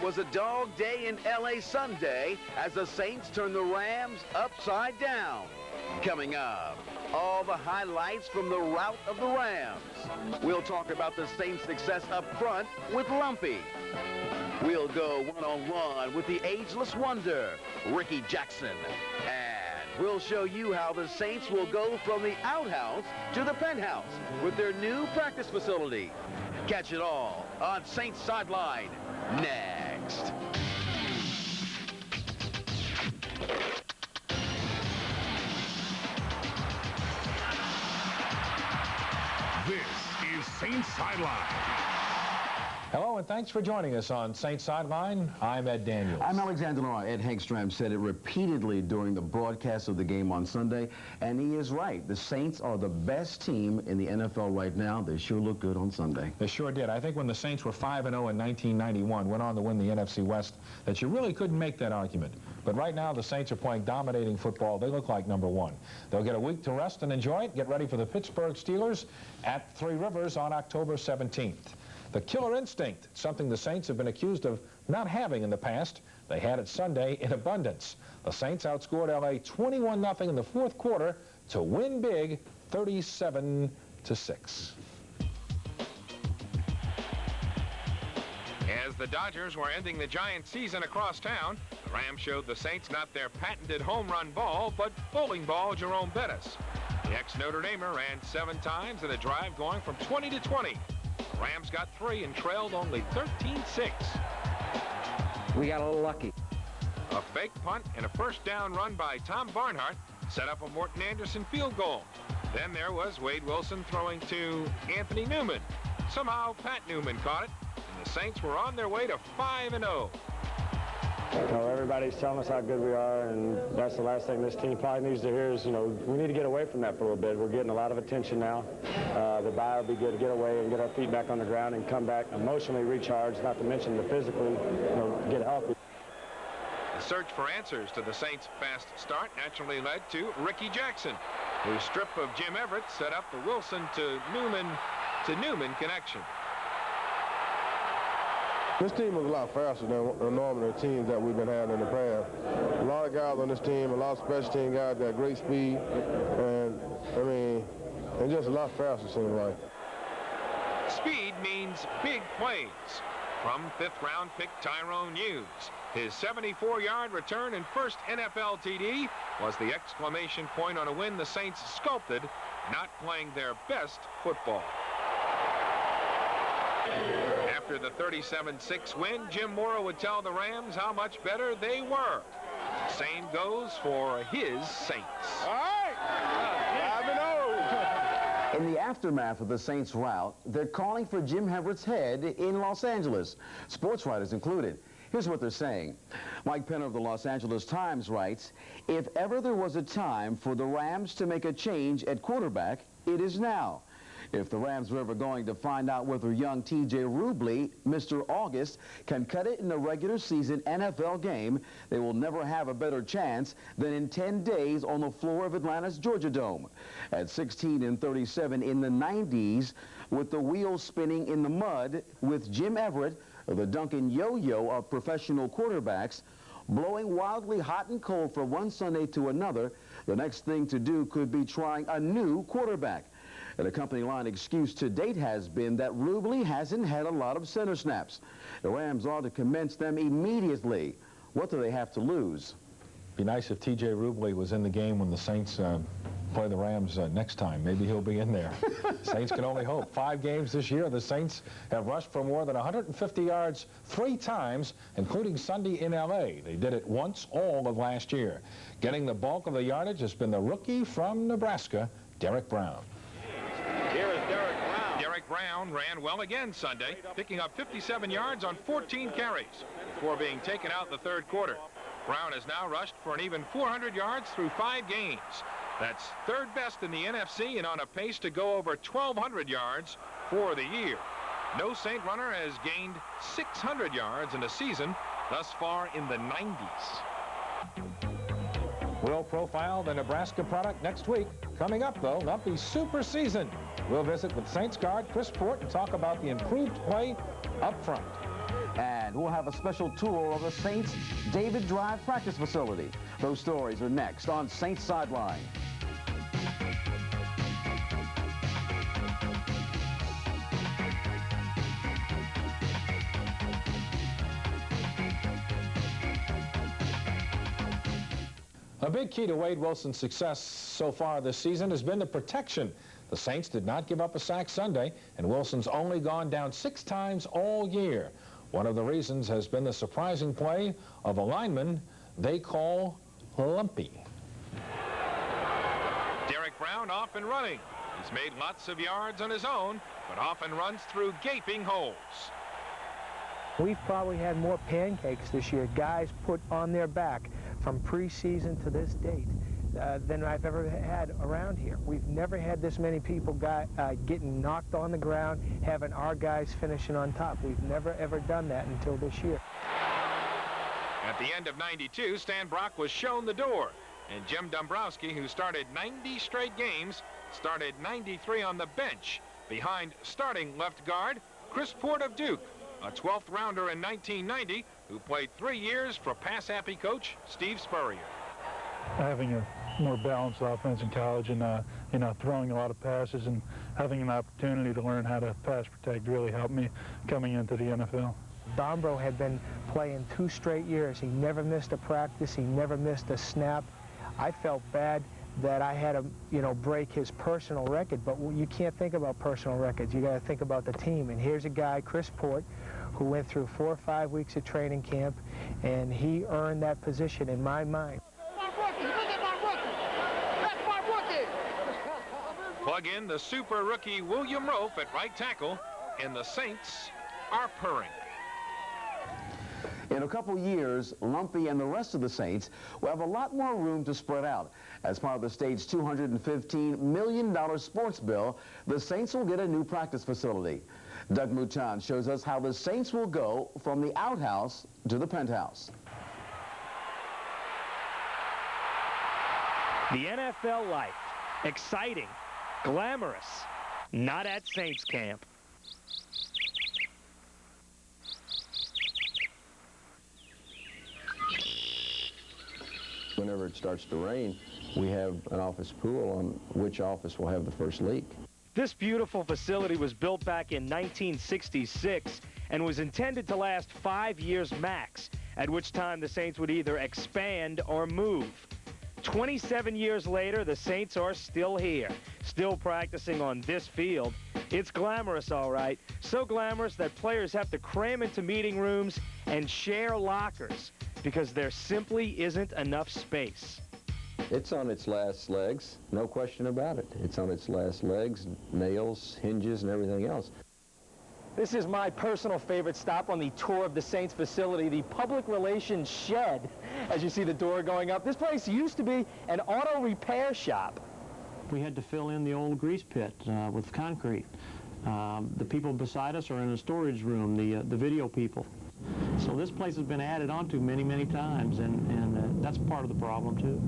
was a dog day in L.A. Sunday as the Saints turned the Rams upside down. Coming up, all the highlights from the rout of the Rams. We'll talk about the Saints' success up front with Lumpy. We'll go one-on-one with the ageless wonder, Rickey Jackson. And we'll show you how the Saints will go from the outhouse to the penthouse with their new practice facility. Catch it all on Saints Sideline next. This is Saints Sideline. Hello, and thanks for joining us on Saints Sideline. I'm Ed Daniels. I'm Alexander Law. Ed Hagstrom said it repeatedly during the broadcast of the game on Sunday, and he is right. The Saints are the best team in the NFL right now. They sure look good on Sunday. They sure did. I think when the Saints were 5-0 in 1991, went on to win the NFC West, that you really couldn't make that argument. But right now, the Saints are playing dominating football. They look like number one. They'll get a week to rest and enjoy it. Get ready for the Pittsburgh Steelers at Three Rivers on October 17th. The killer instinct, something the Saints have been accused of not having in the past. They had it Sunday in abundance. The Saints outscored L.A. 21-0 in the fourth quarter to win big, 37-6. As the Dodgers were ending the Giants' season across town, the Rams showed the Saints not their patented home run ball, but bowling ball Jerome Bettis. The ex-Notre Damer ran 7 times in a drive going from 20 to 20. The Rams got 3 and trailed only 13-6. We got a little lucky. A fake punt and a first down run by Tom Barnhart set up a Morton Anderson field goal. Then there was Wade Wilson throwing to Anthony Newman. Somehow Pat Newman caught it, and the Saints were on their way to 5-0. Everybody's telling us how good we are, and that's the last thing this team probably needs to hear is, we need to get away from that for a little bit. We're getting a lot of attention now. The bye will be good to get away and get our feet back on the ground and come back emotionally recharged, not to mention the physically, get healthy. The search for answers to the Saints' fast start naturally led to Rickey Jackson, whose strip of Jim Everett set up the Wilson to Newman connection. This team was a lot faster than normally the teams that we've been having in the past. A lot of guys on this team, a lot of special team guys got great speed, and and just a lot faster, seems like. Speed means big plays. From 5th round pick Tyrone Hughes, his 74-yard return and first NFL TD was the exclamation point on a win the Saints sculpted, not playing their best football. After the 37-6 win, Jim Mora would tell the Rams how much better they were. Same goes for his Saints. All right. 5-0. In the aftermath of the Saints' rout, they're calling for Jim Everett's head in Los Angeles, sports writers included. Here's what they're saying. Mike Penner of the Los Angeles Times writes, if ever there was a time for the Rams to make a change at quarterback, it is now. If the Rams were ever going to find out whether young T.J. Rubley, Mr. August, can cut it in a regular season NFL game, they will never have a better chance than in 10 days on the floor of Atlanta's Georgia Dome. At 16-37 in the 90s, with the wheels spinning in the mud, with Jim Everett, the Duncan Yo-Yo of professional quarterbacks, blowing wildly hot and cold from one Sunday to another, the next thing to do could be trying a new quarterback. And the company line excuse to date has been that Rubley hasn't had a lot of center snaps. The Rams ought to commence them immediately. What do they have to lose? Be nice if T.J. Rubley was in the game when the Saints play the Rams next time. Maybe he'll be in there. Saints can only hope. 5 games this year, the Saints have rushed for more than 150 yards 3 times, including Sunday in L.A. They did it once all of last year. Getting the bulk of the yardage has been the rookie from Nebraska, Derek Brown. Here is Derek Brown. Derek Brown ran well again Sunday, picking up 57 yards on 14 carries before being taken out in the third quarter. Brown has now rushed for an even 400 yards through 5 games. That's 3rd best in the NFC and on a pace to go over 1,200 yards for the year. No Saint runner has gained 600 yards in a season thus far in the 90s. We'll profile the Nebraska product next week. Coming up, though, Lumpy's super season. We'll visit with Saints guard Chris Port and talk about the improved play up front. And we'll have a special tour of the Saints David Drive practice facility. Those stories are next on Saints Sideline. A big key to Wade Wilson's success so far this season has been the protection. The Saints did not give up a sack Sunday, and Wilson's only gone down 6 times all year. One of the reasons has been the surprising play of a lineman they call Lumpy. Derek Brown off and running. He's made lots of yards on his own, but often runs through gaping holes. We've probably had more pancakes this year, guys put on their back from preseason to this date, than I've ever had around here. We've never had this many people getting knocked on the ground, having our guys finishing on top. We've never, ever done that until this year. At the end of '92, Stan Brock was shown the door, and Jim Dombrowski, who started 90 straight games, started 93 on the bench, behind starting left guard Chris Port of Duke, a 12th rounder in 1990, who played 3 years for pass-happy coach Steve Spurrier. Having a more balanced offense in college and throwing a lot of passes and having an opportunity to learn how to pass protect really helped me coming into the NFL. Boudreau had been playing 2 straight years. He never missed a practice. He never missed a snap. I felt bad that I had to, break his personal record, but you can't think about personal records. You got to think about the team. And here's a guy, Chris Port, who went through 4 or 5 weeks of training camp, and he earned that position in my mind. Plug in the super rookie William Rofe at right tackle, and the Saints are purring. In a couple years, Lumpy and the rest of the Saints will have a lot more room to spread out. As part of the state's $215 million sports bill, the Saints will get a new practice facility. Doug Mouton shows us how the Saints will go from the outhouse to the penthouse. The NFL life, exciting, glamorous, not at Saints camp. Whenever it starts to rain, we have an office pool on which office will have the first leak. This beautiful facility was built back in 1966 and was intended to last 5 years max, at which time the Saints would either expand or move. 27 years later, the Saints are still here, still practicing on this field. It's glamorous, all right. So glamorous that players have to cram into meeting rooms and share lockers because there simply isn't enough space. It's on its last legs, no question about it. It's on its last legs, nails, hinges, and everything else. This is my personal favorite stop on the tour of the Saints facility, the public relations shed. As you see the door going up, this place used to be an auto repair shop. We had to fill in the old grease pit with concrete. The people beside us are in a storage room, the video people. So this place has been added onto many, many times, and that's part of the problem, too.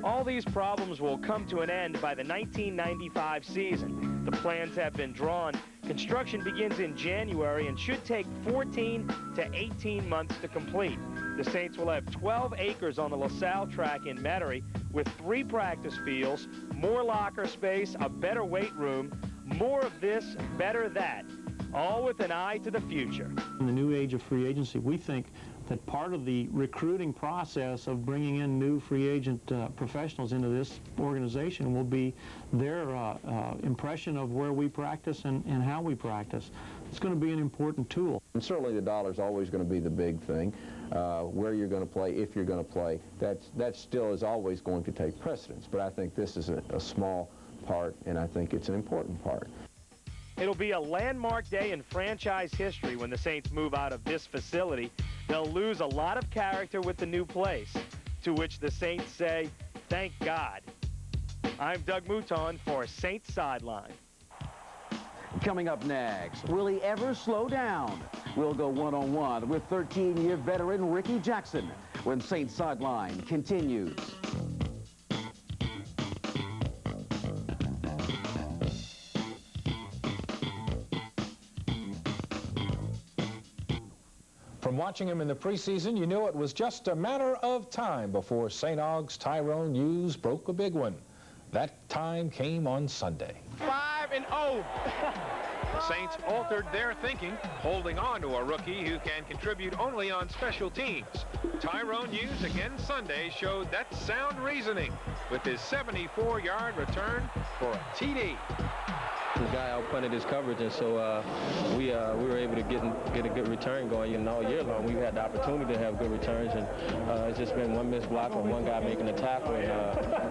All these problems will come to an end by the 1995 season. The plans have been drawn. Construction begins in January and should take 14 to 18 months to complete. The Saints will have 12 acres on the LaSalle Tract in Metairie with 3 practice fields, more locker space, a better weight room, more of this, better that, all with an eye to the future. In the new age of free agency, we think that part of the recruiting process of bringing in new free agent professionals into this organization will be their impression of where we practice and how we practice. It's going to be an important tool. And certainly the dollar's always going to be the big thing. Where you're going to play, if you're going to play, that still is always going to take precedence. But I think this is a small part, and I think it's an important part. It'll be a landmark day in franchise history when the Saints move out of this facility. They'll lose a lot of character with the new place, to which the Saints say, thank God. I'm Doug Mouton for Saints Sideline. Coming up next, will he ever slow down? We'll go one-on-one with 13-year veteran Rickey Jackson when Saints Sideline continues. From watching him in the preseason, you knew it was just a matter of time before St. Aug's Tyrone Hughes broke a big one. That time came on Sunday. 5-0. The Saints altered their thinking, holding on to a rookie who can contribute only on special teams. Tyrone Hughes again Sunday showed that sound reasoning with his 74-yard return for a TD. The guy outpunted his coverage, and so we were able to get a good return going. All year long, we've had the opportunity to have good returns, and it's just been one missed block and one guy making a tackle. And,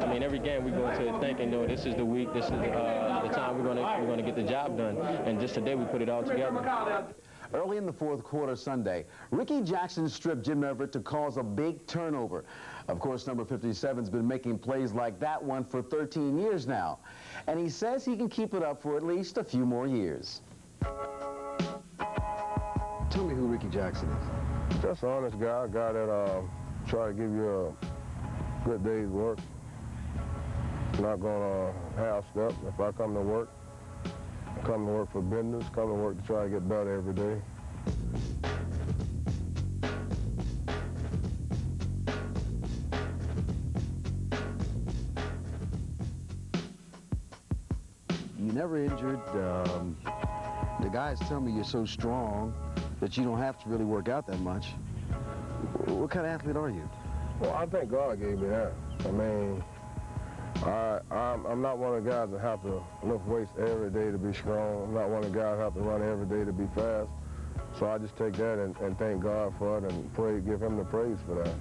I mean, every game we go into it thinking, this is the week, this is the time we're going to get the job done. And just today we put it all together. Early in the fourth quarter Sunday, Rickey Jackson stripped Jim Everett to cause a big turnover. Of course, number 57's been making plays like that one for 13 years now. And he says he can keep it up for at least a few more years. Tell me who Rickey Jackson is. Just an honest guy, a guy that try to give you a good day's work. Not going to half-step. If I come to work, come to work for business, come to work to try to get better every day. You never injured. The guys tell me you're so strong that you don't have to really work out that much. What kind of athlete are you? Well, I think God gave me that. I mean, I'm not one of the guys that have to lift weights every day to be strong. I'm not one of the guys that have to run every day to be fast. So I just take that and thank God for it and pray, give him the praise for that.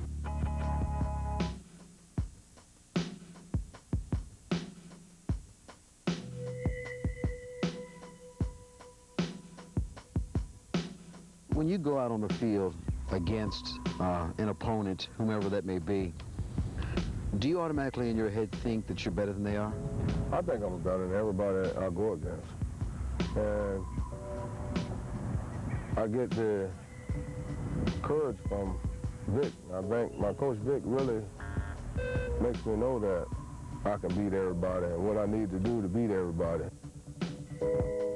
When you go out on the field against an opponent, whomever that may be, do you automatically in your head think that you're better than they are? I think I'm better than everybody I go against. And I get the courage from Vic. I think my coach Vic really makes me know that I can beat everybody and what I need to do to beat everybody.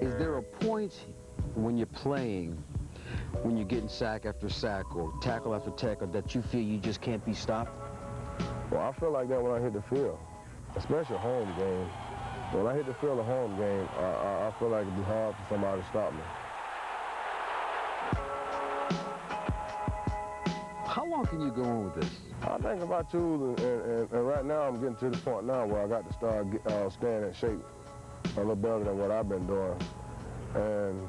Is there a point when you're playing, when you're getting sack after sack or tackle after tackle, that you feel you just can't be stopped? Well, I feel like that when I hit the field, especially home game. When I hit the field of home game, I feel like it'd be hard for somebody to stop me. How long can you go on with this? I think if I choose, and right now I'm getting to the point now where I got to start staying in shape a little better than what I've been doing. And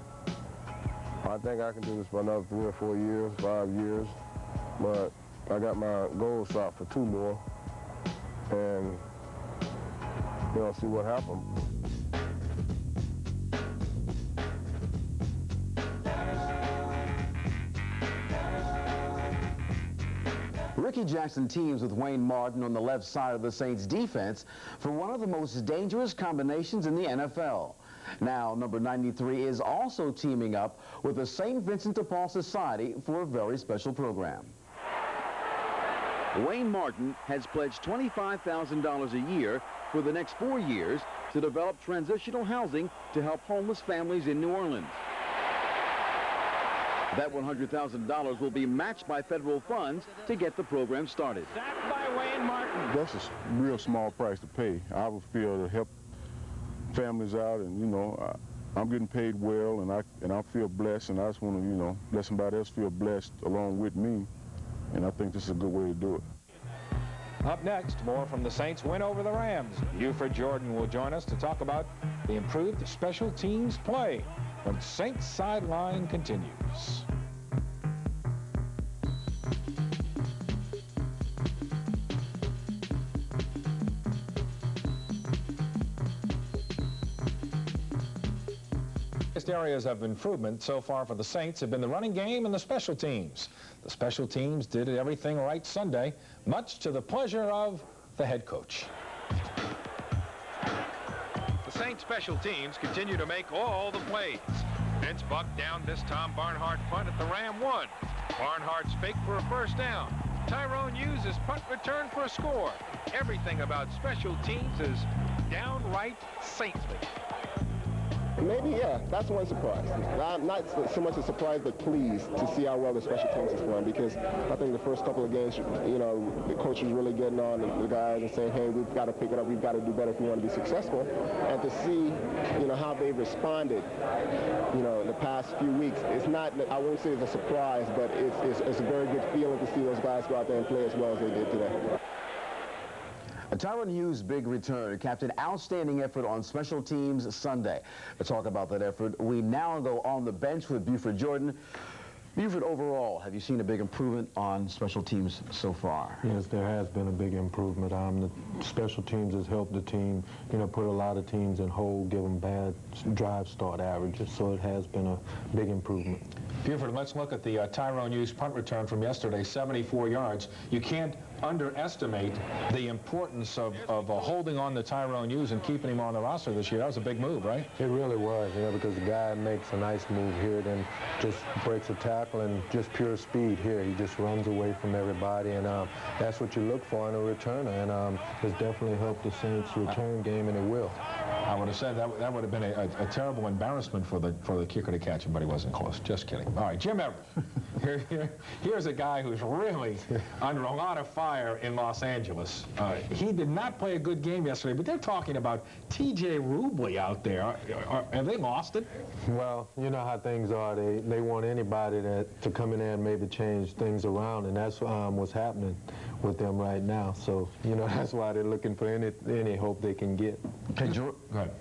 I think I can do this for another 3 or 4 years, 5 years. But I got my goal shot for 2 more. And see what happens. Rickey Jackson teams with Wayne Martin on the left side of the Saints defense for one of the most dangerous combinations in the NFL. Now, number 93 is also teaming up with the St. Vincent de Paul Society for a very special program. Wayne Martin has pledged $25,000 a year for the next 4 years to develop transitional housing to help homeless families in New Orleans. That $100,000 will be matched by federal funds to get the program started. Sacked by Wayne Martin. That's a real small price to pay. I would feel to help families out, and I'm getting paid well, and I feel blessed, and I just want to let somebody else feel blessed along with me, and I think this is a good way to do it. Up next, more from the Saints' win over the Rams. Buford Jordan will join us to talk about the improved special teams play when Saints Sideline continues. Areas of improvement so far for the Saints have been the running game and the special teams. The special teams did everything right Sunday, much to the pleasure of the head coach. The Saints special teams continue to make all the plays. Vince Buck down this Tom Barnhart punt at the Ram 1. Barnhart's fake for a first down. Tyrone Hughes' his punt return for a score. Everything about special teams is downright saintly. Maybe, yeah, that's one surprise. Not so much a surprise, but pleased to see how well the special teams is going, because I think the first couple of games, you know, the coach was really getting on the guys and saying, hey, we've got to pick it up, we've got to do better if we want to be successful. And to see, you know, how they've responded, you know, the past few weeks, it's not, I won't say it's a surprise, but it's a very good feeling to see those guys go out there and play as well as they did today. Tyrone Hughes' big return capped an outstanding effort on special teams Sunday. To talk about that effort, we now go on the bench with Buford Jordan. Buford, overall, have you seen a big improvement on special teams so far? Yes, there has been a big improvement. The special teams has helped the team, you know, put a lot of teams in hole, give them bad drive start averages, so it has been a big improvement. Buford, let's look at the Tyrone Hughes punt return from yesterday, 74 yards. You can't underestimate the importance of holding on to Tyrone Hughes and keeping him on the roster this year. That was a big move, right? It really was, you know, because the guy makes a nice move here, then just breaks a tackle and just pure speed here. He just runs away from everybody, and that's what you look for in a returner, and it's definitely helped the Saints' return game, and it will. I would have said that would have been a terrible embarrassment for the kicker to catch him, but he wasn't close. Just kidding. All right, Jim Everett. Here's a guy who's really under a lot of fire in Los Angeles. He did not play a good game yesterday, but they're talking about T.J. Rubley out there. Have they lost it? Well, you know how things are. They want anybody to come in there and maybe change things around, and that's what's happening with them right now. So, you know, that's why they're looking for any hope they can get. Okay, go ahead.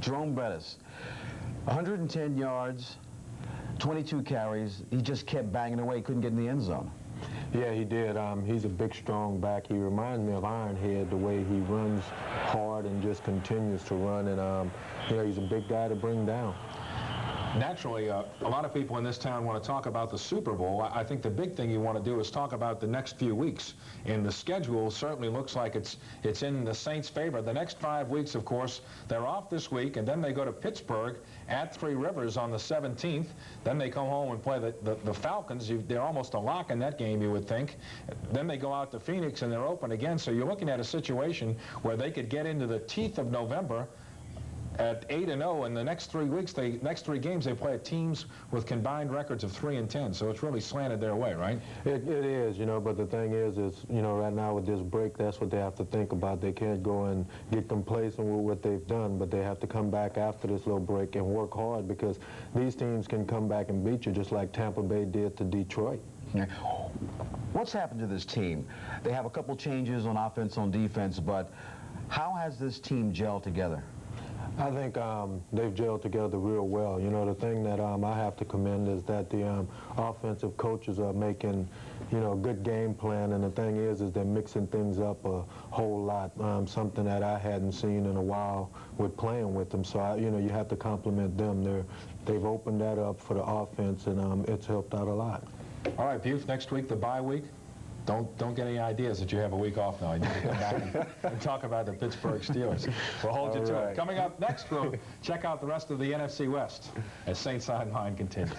Jerome Bettis, 110 yards, 22 carries. He just kept banging away. He couldn't get in the end zone. Yeah, he did. He's a big, strong back. He reminds me of Ironhead, the way he runs hard and just continues to run. And, you know, he's a big guy to bring down. Naturally, a lot of people in this town want to talk about the Super Bowl. I think the big thing you want to do is talk about the next few weeks. And the schedule certainly looks like it's in the Saints' favor. The next 5 weeks, of course, they're off this week, and then they go to Pittsburgh at Three Rivers on the 17th. Then they come home and play the Falcons. They're almost a lock in that game, you would think. Then they go out to Phoenix, and they're open again. So you're looking at a situation where they could get into the teeth of November at 8-0, and the next 3 weeks, next 3 games, they play at teams with combined records of 3-10. So it's really slanted their way, right? It is, you know. But the thing is, you know, right now with this break, that's what they have to think about. They can't go and get complacent with what they've done, but they have to come back after this little break and work hard, because these teams can come back and beat you just like Tampa Bay did to Detroit. Yeah. What's happened to this team? They have a couple changes on offense, on defense, but how has this team gelled together? I think they've gelled together real well. You know, the thing that I have to commend is that the offensive coaches are making, you know, a good game plan, and the thing is they're mixing things up a whole lot, something that I hadn't seen in a while with playing with them. So, you know, you have to compliment them. They've opened that up for the offense, and it's helped out a lot. All right, Buf, next week, the bye week. Don't get any ideas that you have a week off now. You need to come back and talk about the Pittsburgh Steelers. We'll hold you to it. Coming up next, we'll check out the rest of the NFC West as Saints Sideline continues.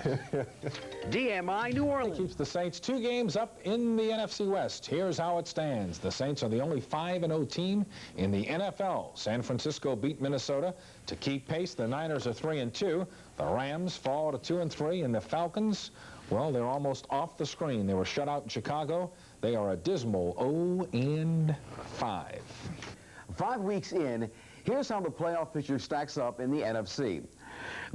DMI New Orleans keeps the Saints 2 games up in the NFC West. Here's how it stands. The Saints are the only 5-0 team in the NFL. San Francisco beat Minnesota to keep pace. The Niners are 3-2. The Rams fall to 2-3, and the Falcons, well, they're almost off the screen. They were shut out in Chicago. They are a dismal 0-5. 5 weeks in, here's how the playoff picture stacks up in the NFC.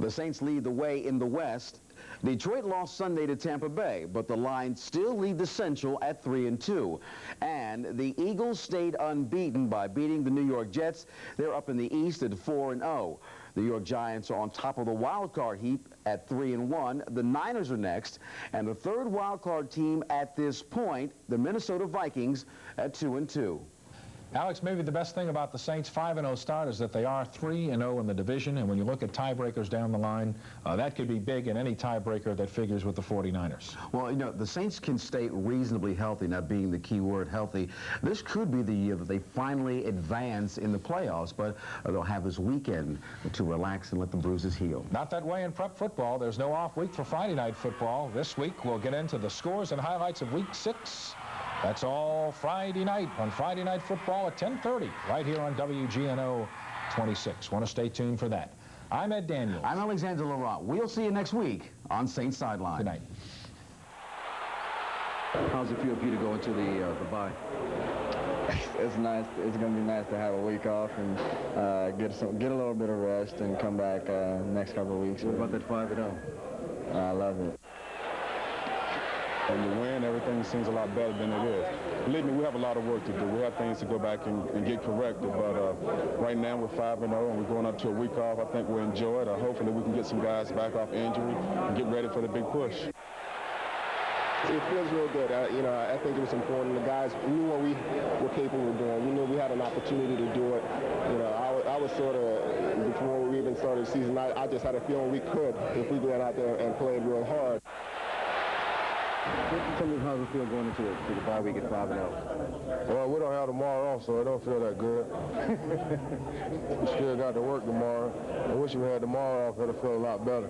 The Saints lead the way in the West. Detroit lost Sunday to Tampa Bay, but the Lions still lead the Central at 3-2. And the Eagles stayed unbeaten by beating the New York Jets. They're up in the East at 4-0. The New York Giants are on top of the wild card heap at 3-1. The Niners are next, and the third wild card team at this point, the Minnesota Vikings, at 2-2. Alex, maybe the best thing about the Saints' 5-0 start is that they are 3-0 in the division, and when you look at tiebreakers down the line, that could be big in any tiebreaker that figures with the 49ers. Well, you know, the Saints can stay reasonably healthy, not being the key word, healthy. This could be the year that they finally advance in the playoffs, but they'll have this weekend to relax and let the bruises heal. Not that way in prep football. There's no off week for Friday night football. This week, we'll get into the scores and highlights of Week 6. That's all Friday night on Friday Night Football at 10:30 right here on WGNO 26. Want to stay tuned for that. I'm Ed Daniels. I'm Alexander Laurent. We'll see you next week on Saints Sideline. Good night. How's it feel for you to go into the bye? It's nice. It's going to be nice to have a week off and get a little bit of rest and come back next couple of weeks. What about that 5-0? I love it. When you win, everything seems a lot better than it is. Believe me, we have a lot of work to do. We have things to go back and get corrected, but right now we're 5-0 and we're going up to a week off. I think we'll enjoy it. Hopefully we can get some guys back off injury and get ready for the big push. It feels real good. I think it was important. The guys knew what we were capable of doing. We knew we had an opportunity to do it. I was sort of, before we even started the season, I just had a feeling we could if we went out there and played real hard. Tell me how does it feel going into the bye week at 5-0? Well, we don't have tomorrow off, so it don't feel that good. We still got to work tomorrow. I wish we had tomorrow off. It'll feel a lot better.